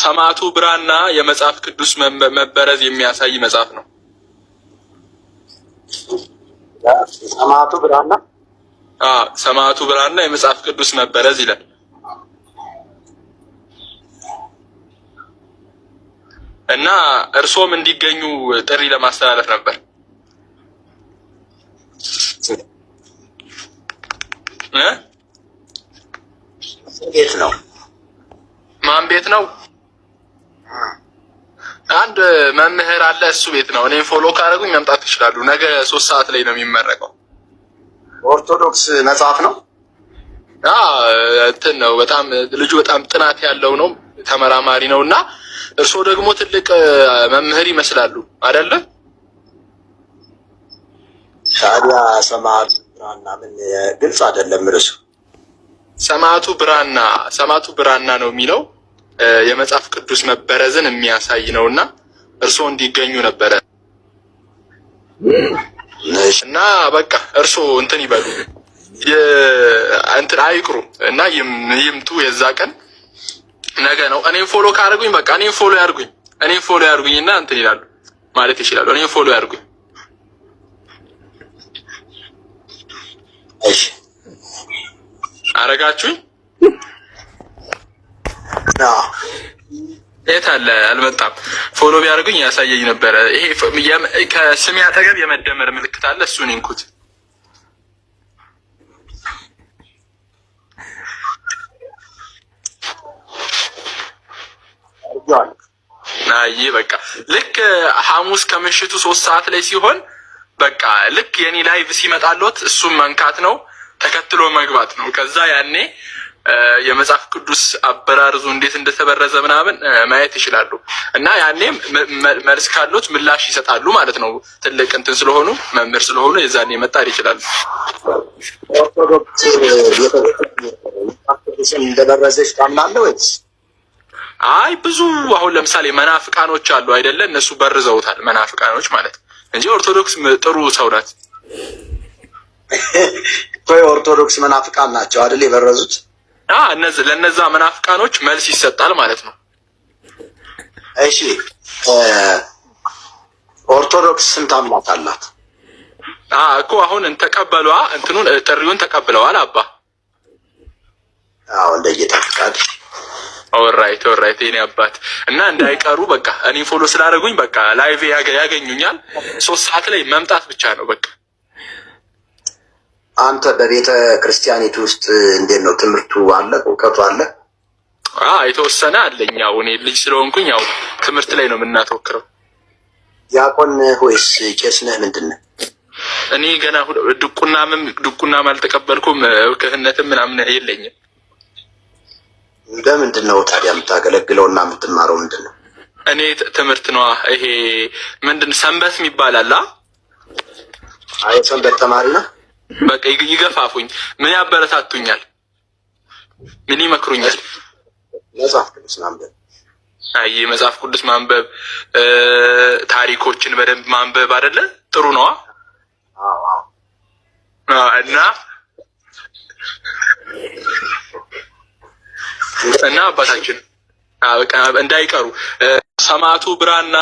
ሰማዕቱ ብራና የመጽሐፍ ቅዱስ መበረዝ የሚያሳይ መጽሐፍ ነው። ሰማዕቱ ብራና ሰማዕቱ ብራና የመጽሐፍ ቅዱስ መበረዝ ይላል። እና እርሶም እንዲገኙ ጥሪ ለማስተላለፍ ነበር። ቤት ነው? ማን ቤት ነው? አንድ መምህር አለ፣ እሱ ቤት ነው። እኔም ፎሎ ካደረጉኝ መምጣት ይችላሉ። ነገ 3 ሰዓት ላይ ነው የሚመረቀው። ኦርቶዶክስ መጽሐፍ ነው? እንትን ነው። በጣም ልጁ በጣም ጥናት ያለው ነው፣ ተመራማሪ ነውና እርስዎ ደግሞ ትልቅ መምህር ይመስላሉ አይደለ? ታዲያ ሰማዕቱ ብራና ምን ግልጽ አይደለም ርዕሱ። ሰማዕቱ ብራና ነው የሚለው የመጽሐፍ ቅዱስ መበረዝን የሚያሳይ ነውና እርስዎ እንዲገኙ ነበረ። እና በቃ እርስዎ እንትን ይበሉ እንትን አይቅሩ እና ይምጡ። የዛ ቀን ነገ ነው። እኔም ፎሎ ካደረጉኝ በቃ እኔም ፎሎ ያርጉኝና እንትን ይላሉ ማለት ይችላሉ። እኔም ፎሎ ያርጉኝ። እሺ አረጋችሁኝ? የት አለ? አልመጣም። ፎሎ ቢያደርጉኝ ያሳየኝ ነበረ። ይሄ ከስሜ አጠገብ የመደመር ምልክት አለ፣ እሱን እንኩት። አይ በቃ ልክ ሐሙስ ከምሽቱ 3 ሰዓት ላይ ሲሆን በቃ ልክ የኔ ላይቭ ሲመጣልዎት እሱም መንካት ነው፣ ተከትሎ መግባት ነው። ከዛ ያኔ የመጽሐፍ ቅዱስ አበራርዙ እንዴት እንደተበረዘ ምናምን ማየት ይችላሉ። እና ያኔም መልስ ካሉት ምላሽ ይሰጣሉ ማለት ነው። ትልቅ እንትን ስለሆኑ መምህር ስለሆኑ የዛኔ መጣር ይችላሉ። ኦርቶዶክስ እንደበረዘች ታምናለህ ወይስ? አይ ብዙ አሁን ለምሳሌ መናፍቃኖች አሉ አይደለ? እነሱ በርዘውታል፣ መናፍቃኖች ማለት እንጂ ኦርቶዶክስ ጥሩ ሰው ናት። ኦርቶዶክስ መናፍቃን ናቸው አይደል የበረዙት? ለነዛ መናፍቃኖች መልስ ይሰጣል ማለት ነው። እሺ ኦርቶዶክስ ስንት አምላክ አላት? እኮ አሁን እንተቀበሏ እንትኑን ጥሪውን ተቀብለዋል አባ። እንደጌታ ፍቃድ። ኦልራይት የኔ አባት። እና እንዳይቀሩ በቃ እኔ ፎሎ ስላደረጉኝ በቃ ላይቭ ያገኙኛል። 3 ሰዓት ላይ መምጣት ብቻ ነው በቃ። አንተ በቤተ ክርስቲያኒቱ ውስጥ እንዴት ነው ትምህርቱ አለ? እውቀቱ አለ? የተወሰነ አለኝ። ያው እኔ ልጅ ስለሆንኩኝ ያው ትምህርት ላይ ነው የምናተወክረው። ዲያቆን ወይስ ቄስ ነህ? ምንድን ነህ? እኔ ገና ድቁናም አልተቀበልኩም፣ ክህነትም ምናምን የለኝም። በምንድን ነው ታዲያ የምታገለግለውና የምትማረው ምንድን ነው? እኔ ትምህርት ነው። ይሄ ምንድን ሰንበት የሚባል አለ። ሰንበት ተማሪ ነው። በቃ ይገፋፉኝ፣ ምን ያበረታቱኛል፣ ምን ይመክሩኛል? መጽሐፍ ቅዱስ ማንበብ። መጽሐፍ ቅዱስ ማንበብ፣ ታሪኮችን በደንብ ማንበብ አይደለ? ጥሩ ነዋ። እና አባታችን በቃ እንዳይቀሩ ሰማዕቱ ብራና